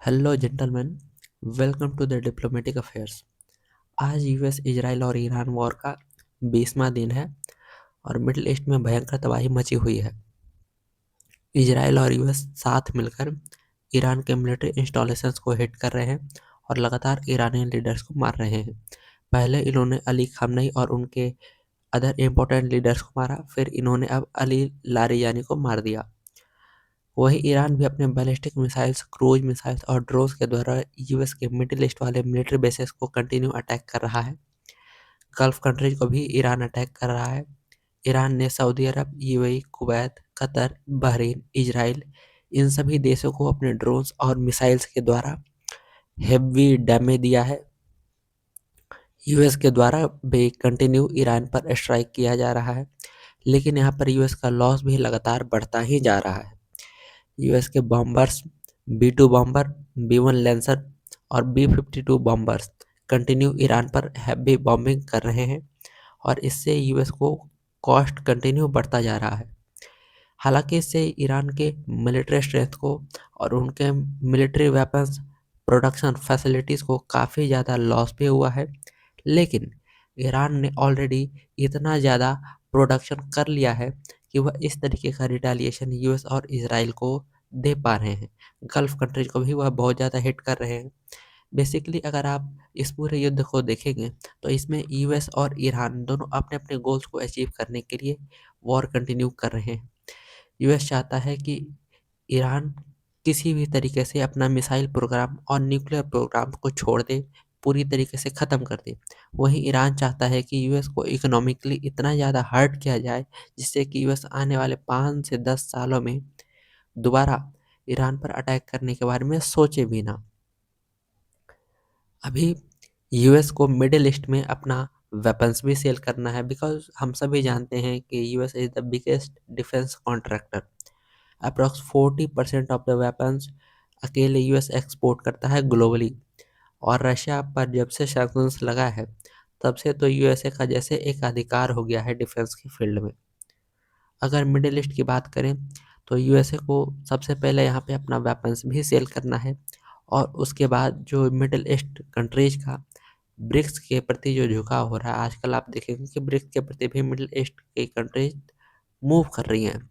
Hello gentleman, welcome to the diplomatic affairs. आज US Israel और Iran war का 20वां दिन है और मिडिल ईस्ट में भयंकर तबाही मची हुई है। इजराइल और यूएस साथ मिलकर ईरान के मिलिट्री इंस्टॉलेशंस को हिट कर रहे हैं और लगातार ईरानी लीडर्स को मार रहे हैं। पहले इन्होंने अली खामनेई और उनके अदर इम्पोर्टेंट लीडर्स को मारा, फिर इन्होंने अब अली लारिजानी को मार दिया। वहीं ईरान भी अपने बैलिस्टिक मिसाइल्स, क्रूज मिसाइल्स और ड्रोन्स के द्वारा यूएस के मिडिल ईस्ट वाले मिलिट्री बेसेस को कंटिन्यू अटैक कर रहा है। गल्फ कंट्रीज को भी ईरान अटैक कर रहा है। ईरान ने Saudi Arabia, UAE, Kuwait, Qatar, Bahrain, Israel इन सभी देशों को अपने ड्रोन्स और मिसाइल्स के द्वारा हेवी डैमेज दिया है। यूएस के द्वारा भी कंटिन्यू ईरान पर स्ट्राइक किया जा रहा है, लेकिन यहाँ पर यूएस का लॉस भी लगातार बढ़ता ही जा रहा है। यूएस के bombers B-2 bomber, B-1 lancer और B-52 बॉम्बर्स कंटिन्यू ईरान पर हैवी बॉम्बिंग कर रहे हैं और इससे यूएस को कॉस्ट कंटिन्यू बढ़ता जा रहा है। हालांकि इससे ईरान के मिलिट्री स्ट्रेंथ को और उनके मिलिट्री वेपन्स प्रोडक्शन फैसिलिटीज़ को काफ़ी ज़्यादा लॉस भी हुआ है, लेकिन ईरान ने ऑलरेडी इतना ज़्यादा प्रोडक्शन कर लिया है कि वह इस तरीके का रिटेलिएशन यूएस और इजराइल को दे पा रहे हैं। गल्फ कंट्रीज को भी वह बहुत ज़्यादा हिट कर रहे हैं। बेसिकली अगर आप इस पूरे युद्ध को देखेंगे तो इसमें यूएस और ईरान दोनों अपने अपने गोल्स को अचीव करने के लिए वॉर कंटिन्यू कर रहे हैं। यूएस चाहता है कि ईरान किसी भी तरीके से अपना मिसाइल प्रोग्राम और न्यूक्लियर प्रोग्राम को छोड़ दे, पूरी तरीके से ख़त्म कर दे। वहीं ईरान चाहता है कि यूएस को इकोनॉमिकली इतना ज़्यादा हर्ट किया जाए जिससे कि यूएस आने वाले 5 से 10 सालों में दोबारा ईरान पर अटैक करने के बारे में सोचे भी ना। अभी यूएस को मिडिल ईस्ट में अपना वेपन्स भी सेल करना है, बिकॉज हम सभी जानते हैं कि US is the biggest defence contractor. Approx 40% of the weapons अकेले यूएस एक्सपोर्ट करता है ग्लोबली। और रशिया पर जब से सैंक्शंस लगा है तब से तो यूएसए का जैसे एक अधिकार हो गया है डिफेंस की फील्ड में। अगर मिडिल ईस्ट की बात करें तो यूएसए को सबसे पहले यहाँ पे अपना वेपन्स भी सेल करना है और उसके बाद जो मिडिल ईस्ट कंट्रीज का ब्रिक्स के प्रति जो झुकाव हो रहा है, आजकल आप देखेंगे कि ब्रिक्स के प्रति भी मिडिल ईस्ट की कंट्रीज मूव कर रही हैं।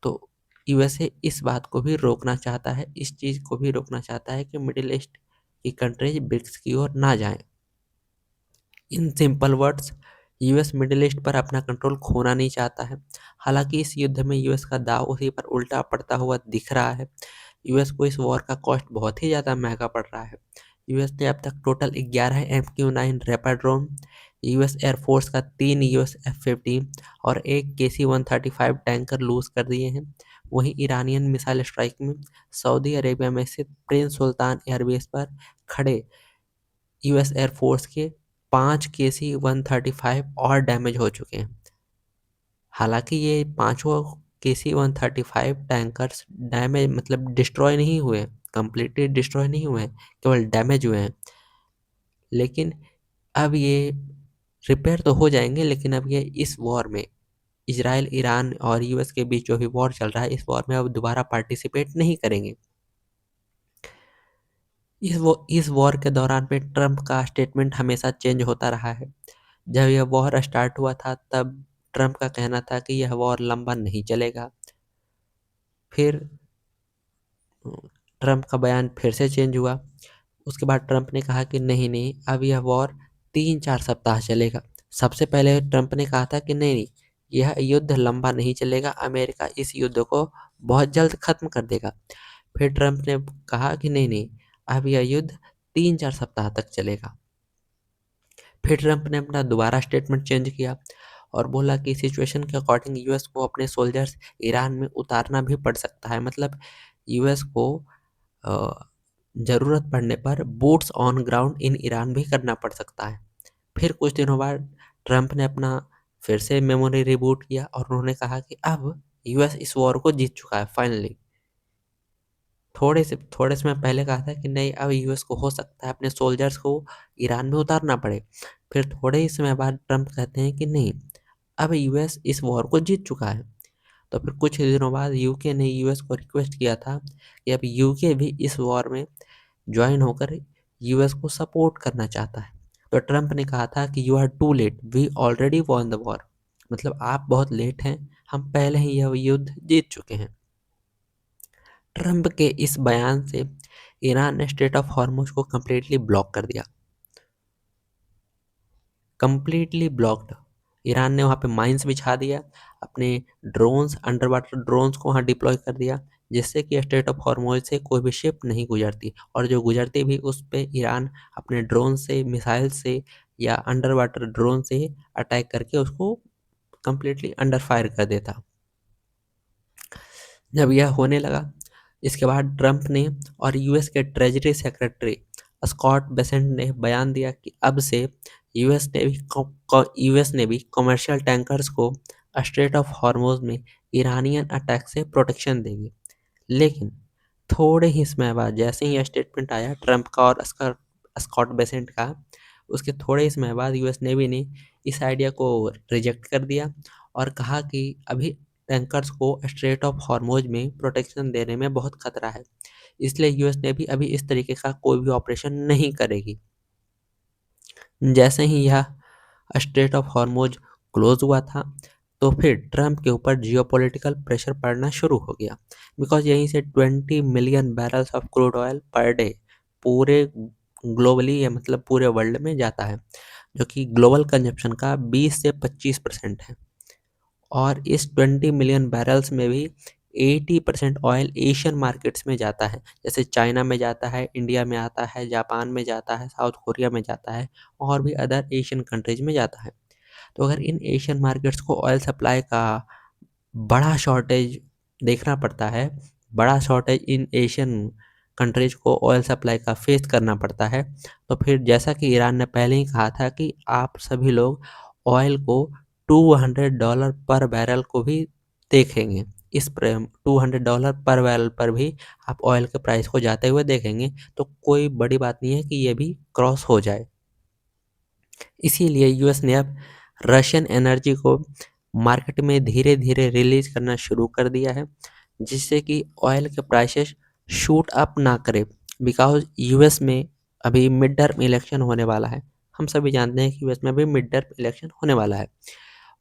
तो यूएसए इस बात को भी रोकना चाहता है, इस चीज़ को भी रोकना चाहता है कि मिडिल ईस्ट की कंट्रीज ब्रिक्स की ओर ना जाएं। In simple words, US middle east पर अपना कंट्रोल खोना नहीं चाहता है। हालांकि इस युद्ध में यूएस का दाव उसी पर उल्टा पड़ता हुआ दिख रहा है। यूएस को इस वॉर का कॉस्ट बहुत ही ज़्यादा महंगा पड़ रहा है। यूएस ने अब तक total 11 MQ-9 rapid drone, US air force का 3 यूएस F-15 और एक KC-135 टैंकर लूज कर दिए हैं। वहीं ईरानियन मिसाइल स्ट्राइक में सऊदी अरेबिया में स्थित प्रिंस सुल्तान एयरबेस पर खड़े यूएस एयरफोर्स के 5 KC-135 और डैमेज हो चुके हैं। हालांकि ये पांचों KC-135 टैंकर्स डैमेज मतलब डिस्ट्रॉय नहीं हुए, कंप्लीटली डिस्ट्रॉय नहीं हुए, केवल डैमेज हुए हैं। लेकिन अब ये रिपेयर तो हो जाएंगे, लेकिन अब ये इस वॉर में इजराइल, ईरान और यूएस के बीच जो भी वॉर चल रहा है, इस वॉर में अब दोबारा पार्टिसिपेट नहीं करेंगे। इस वॉर के दौरान में ट्रंप का स्टेटमेंट हमेशा चेंज होता रहा है। जब यह वॉर स्टार्ट हुआ था तब ट्रंप का कहना था कि यह वॉर लंबा नहीं चलेगा। फिर ट्रंप का बयान फिर से चेंज हुआ। उसके बाद ट्रंप ने कहा कि नहीं नहीं, अब यह वॉर 3-4 सप्ताह चलेगा। सबसे पहले ट्रंप ने कहा था कि नहीं नहीं, यह युद्ध लंबा नहीं चलेगा, अमेरिका इस युद्ध को बहुत जल्द खत्म कर देगा। फिर ट्रंप ने कहा कि नहीं नहीं, अब यह युद्ध 3-4 सप्ताह तक चलेगा। फिर ट्रंप ने अपना दोबारा स्टेटमेंट चेंज किया और बोला कि सिचुएशन के अकॉर्डिंग यूएस को अपने सोल्जर्स ईरान में उतारना भी पड़ सकता है। मतलब यूएस को ज़रूरत पड़ने पर boots on ground in Iran भी करना पड़ सकता है। फिर कुछ दिनों बाद ट्रंप ने अपना फिर से मेमोरी रिबूट किया और उन्होंने कहा कि अब यूएस इस वॉर को जीत चुका है फाइनली। थोड़े समय पहले कहा था कि नहीं, अब यूएस को हो सकता है अपने सोल्जर्स को ईरान में उतारना पड़े। फिर थोड़े ही समय बाद ट्रंप कहते हैं कि नहीं, अब यूएस इस वॉर को जीत चुका है। तो फिर कुछ दिनों बाद यूके ने यूएस को रिक्वेस्ट किया था कि अब यूके भी इस वॉर में ज्वाइन होकर यूएस को सपोर्ट करना चाहता है। तो ट्रंप ने कहा था कि you are too late, we already won the war, मतलब आप बहुत लेट हैं, हम पहले ही यह युद्ध जीत चुके हैं। ट्रंप के इस बयान से ईरान ने स्ट्रेट ऑफ हॉर्मुज को कम्प्लीटली ब्लॉक कर दिया, कम्प्लीटली ब्लॉक्ड। ईरान ने वहाँ पे माइंस बिछा दिया, अपने ड्रोन्स, अंडर वाटर ड्रोन्स को वहाँ डिप्लॉय कर दिया, जिससे कि स्ट्रेट ऑफ हॉर्मुज से कोई भी शिप नहीं गुजरती, और जो गुजरती भी उस पे ईरान अपने ड्रोन से, मिसाइल से या अंडर वाटर ड्रोन से अटैक करके उसको कम्प्लीटली अंडर फायर कर देता। जब यह होने लगा, इसके बाद ट्रंप ने और यूएस के ट्रेजरी सेक्रेटरी स्कॉट बेसेंट ने बयान दिया कि अब से यूएस ने भी कमर्शियल टैंकर्स को स्ट्रेट ऑफ हॉर्मुज में ईरानियन अटैक से प्रोटेक्शन देंगे। लेकिन थोड़े ही समय बाद जैसे ही यह स्टेटमेंट आया ट्रंप का और स्कॉट बेसेंट का, उसके थोड़े ही समय बाद यूएस नेवी ने इस आइडिया को रिजेक्ट कर दिया और कहा कि अभी टैंकर्स को स्ट्रेट ऑफ हॉर्मुज में प्रोटेक्शन देने में बहुत खतरा है, इसलिए यूएस नेवी अभी इस तरीके का कोई भी ऑपरेशन नहीं करेगी। जैसे ही यह स्ट्रेट ऑफ हॉर्मुज क्लोज हुआ था, तो फिर ट्रंप के ऊपर जियोपॉलिटिकल प्रेशर पड़ना शुरू हो गया, बिकॉज यहीं से 20 million barrels of crude oil per day पूरे ग्लोबली, या मतलब पूरे वर्ल्ड में जाता है, जो कि ग्लोबल कंजप्शन का 20 से 25% है। और इस 20 मिलियन बैरल्स में भी 80% ऑयल एशियन मार्केट्स में जाता है, जैसे चाइना में जाता है, इंडिया में आता है, जापान में जाता है, साउथ कोरिया में जाता है, और भी अदर एशियन कंट्रीज में जाता है। तो अगर इन एशियन मार्केट्स को ऑयल सप्लाई का बड़ा शॉर्टेज देखना पड़ता है, बड़ा शॉर्टेज इन एशियन कंट्रीज को ऑयल सप्लाई का फेस करना पड़ता है, तो फिर जैसा कि ईरान ने पहले ही कहा था कि आप सभी लोग ऑयल को $200 पर बैरल को भी देखेंगे, इस $200 पर बैरल पर भी आप ऑयल के प्राइस को जाते हुए देखेंगे, तो कोई बड़ी बात नहीं है कि ये भी क्रॉस हो जाए। इसीलिए यूएस ने अब रशियन एनर्जी को मार्केट में धीरे धीरे रिलीज करना शुरू कर दिया है, जिससे कि ऑयल के प्राइसेस शूट अप ना करे, बिकॉज यूएस में अभी मिड टर्म इलेक्शन होने वाला है। हम सभी जानते हैं कि यूएस में अभी मिड टर्म इलेक्शन होने वाला है,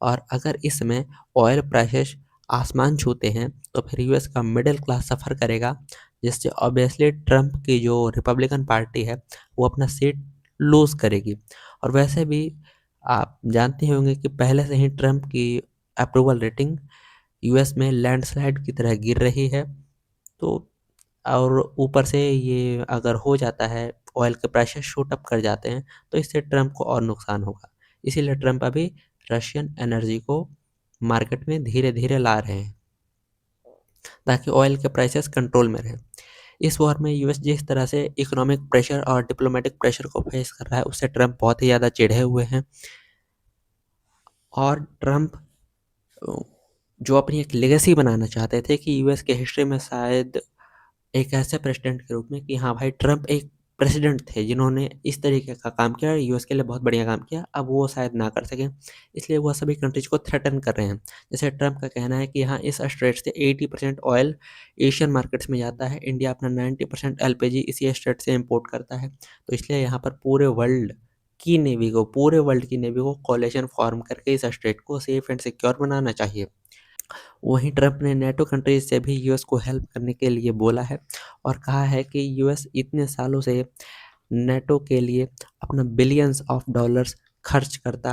और अगर इस समय ऑयल प्राइसेस आसमान छूते हैं तो फिर यूएस का मिडिल क्लास सफ़र करेगा, जिससे ऑब्वियसली ट्रंप की जो रिपब्लिकन पार्टी है वो अपना सीट लूज़ करेगी। और वैसे भी आप जानते होंगे कि पहले से ही ट्रंप की अप्रूवल रेटिंग यूएस में लैंडस्लाइड की तरह गिर रही है। तो और ऊपर से ये अगर हो जाता है, ऑयल के प्राइसेस शूट अप कर जाते हैं, तो इससे ट्रंप को और नुकसान होगा। इसीलिए ट्रंप अभी रशियन एनर्जी को मार्केट में धीरे धीरे ला रहे हैं ताकि ऑयल के प्राइसेस कंट्रोल में रहे। इस वॉर में यूएस जिस तरह से इकोनॉमिक प्रेशर और डिप्लोमेटिक प्रेशर को फेस कर रहा है, उससे ट्रंप बहुत ही ज़्यादा चिढ़े हुए हैं। और ट्रंप जो अपनी एक लेगेसी बनाना चाहते थे कि यूएस के हिस्ट्री में शायद एक ऐसे प्रेसिडेंट के रूप में कि हाँ भाई, ट्रंप एक प्रेसिडेंट थे जिन्होंने इस तरीके का काम किया, यूएस के लिए बहुत बढ़िया काम किया, अब वो शायद ना कर सकें, इसलिए वो सभी कंट्रीज को थ्रेटन कर रहे हैं। जैसे ट्रंप का कहना है कि हाँ, इस स्ट्रेट से 80% ऑयल एशियन मार्केट्स में जाता है, इंडिया अपना 90% एलपीजी इसी स्ट्रेट से इम्पोर्ट करता है, तो इसलिए यहाँ पर पूरे वर्ल्ड की नेवी को कोalition फॉर्म करके इस स्ट्रेट को सेफ एंड सिक्योर बनाना चाहिए। वहीं ट्रंप ने नेटो कंट्रीज से भी यूएस को हेल्प करने के लिए बोला है, और कहा है कि यूएस इतने सालों से नेटो के लिए अपना बिलियंस ऑफ डॉलर्स खर्च करता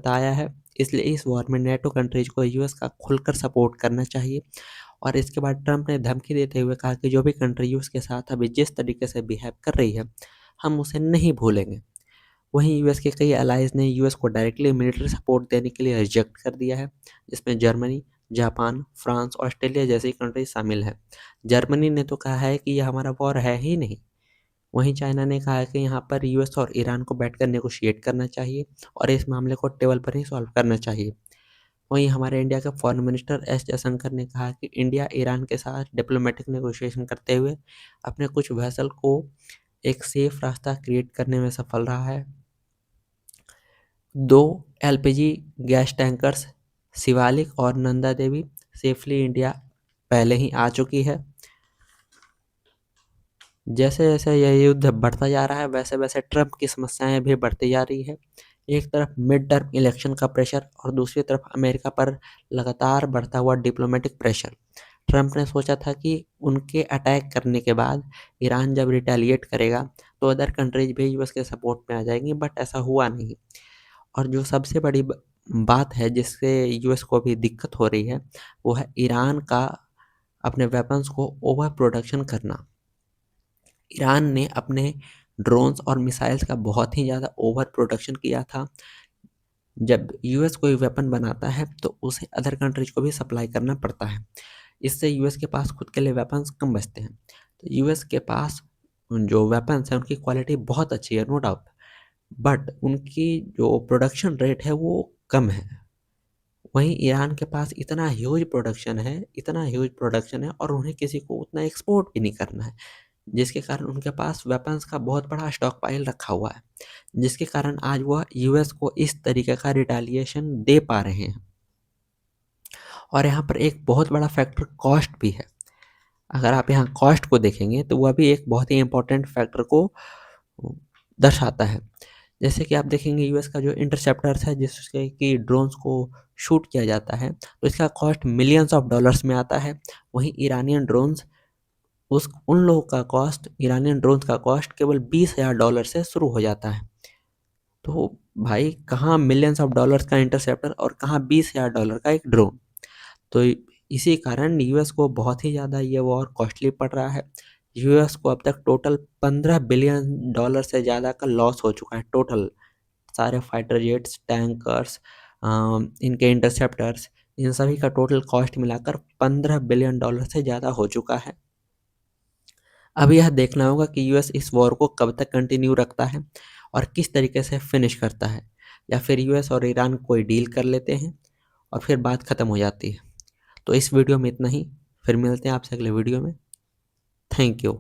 आया है, इसलिए इस वॉर में नेटो कंट्रीज को यूएस का खुलकर सपोर्ट करना चाहिए। और इसके बाद ट्रंप ने धमकी देते हुए कहा कि जो भी कंट्री यूएस के साथ अभी जिस तरीके से बिहेव कर रही है, हम उसे नहीं भूलेंगे। वहीं यूएस के कई अलाइज ने यूएस को डायरेक्टली मिलिट्री सपोर्ट देने के लिए रिजेक्ट कर दिया है, जिसमें जर्मनी, जापान, फ्रांस, ऑस्ट्रेलिया जैसी कंट्री शामिल है। जर्मनी ने तो कहा है कि यह हमारा वॉर है ही नहीं। वहीं चाइना ने कहा है कि यहाँ पर यूएस और ईरान को बैठकर नेगोशिएट करना चाहिए और इस मामले को टेबल पर ही सॉल्व करना चाहिए। वहीं हमारे इंडिया के फॉरेन मिनिस्टर एस जयशंकर ने कहा कि इंडिया ईरान के साथ डिप्लोमेटिक नेगोशिएशन करते हुए अपने कुछ वेसल को एक सेफ रास्ता क्रिएट करने में सफल रहा है। 2 एलपीजी गैस टैंकर्स शिवालिक और नंदा देवी सेफली इंडिया पहले ही आ चुकी है। जैसे जैसे यह युद्ध बढ़ता जा रहा है वैसे वैसे ट्रंप की समस्याएं भी बढ़ती जा रही है। एक तरफ मिड टर्म इलेक्शन का प्रेशर और दूसरी तरफ अमेरिका पर लगातार बढ़ता हुआ डिप्लोमेटिक प्रेशर। ट्रंप ने सोचा था कि उनके अटैक करने के बाद ईरान जब रिटेलिएट करेगा तो अदर कंट्रीज भी यूएस के सपोर्ट में आ जाएंगी, बट ऐसा हुआ नहीं। और जो सबसे बड़ी बात है जिससे यूएस को भी दिक्कत हो रही है वो है ईरान का अपने वेपन्स को ओवर प्रोडक्शन करना। ईरान ने अपने ड्रोन्स और मिसाइल्स का बहुत ही ज़्यादा ओवर प्रोडक्शन किया था। जब यूएस कोई वेपन बनाता है तो उसे अदर कंट्रीज को भी सप्लाई करना पड़ता है। इससे यूएस के पास खुद के लिए वेपन्स कम बचते हैं। तो यूएस के पास जो वेपन्स हैं उनकी क्वालिटी बहुत अच्छी है, नो डाउट, बट उनकी जो प्रोडक्शन रेट है वो कम है। वहीं ईरान के पास इतना ह्यूज प्रोडक्शन है, इतना ह्यूज प्रोडक्शन है और उन्हें किसी को उतना एक्सपोर्ट भी नहीं करना है, जिसके कारण उनके पास वेपन्स का बहुत बड़ा स्टॉक पाइल रखा हुआ है, जिसके कारण आज वह यूएस को इस तरीके का रिटेलिएशन दे पा रहे हैं। और यहाँ पर एक बहुत बड़ा फैक्टर कॉस्ट भी है। अगर आप यहाँ कॉस्ट को देखेंगे तो वह भी एक बहुत ही इम्पोर्टेंट फैक्टर को दर्शाता है। जैसे कि आप देखेंगे यूएस का जो इंटरसेप्टर्स है जिससे कि ड्रोन्स को शूट किया जाता है तो इसका कॉस्ट मिलियंस ऑफ डॉलर्स में आता है। वहीं ईरानियन ड्रोन्स उन लोगों का कॉस्ट, ईरानियन ड्रोन्स का कॉस्ट केवल $20,000 से शुरू हो जाता है। तो भाई कहाँ मिलियंस ऑफ डॉलर्स का इंटरसेप्टर और कहाँ $20,000 का एक ड्रोन। तो इसी कारण यूएस को बहुत ही ज़्यादा ये वॉर कॉस्टली पड़ रहा है। यूएस को अब तक टोटल $15 बिलियन से ज़्यादा का लॉस हो चुका है टोटल। सारे फाइटर जेट्स, टैंकर्स, इनके इंटरसेप्टर्स, इन सभी का टोटल कॉस्ट मिलाकर $15 बिलियन से ज़्यादा हो चुका है। अब यह देखना होगा कि यूएस इस वॉर को कब तक कंटिन्यू रखता है और किस तरीके से फिनिश करता है, या फिर यूएस और ईरान कोई डील कर लेते हैं और फिर बात ख़त्म हो जाती है। तो इस वीडियो में इतना ही, फिर मिलते हैं आपसे अगले वीडियो में। Thank you.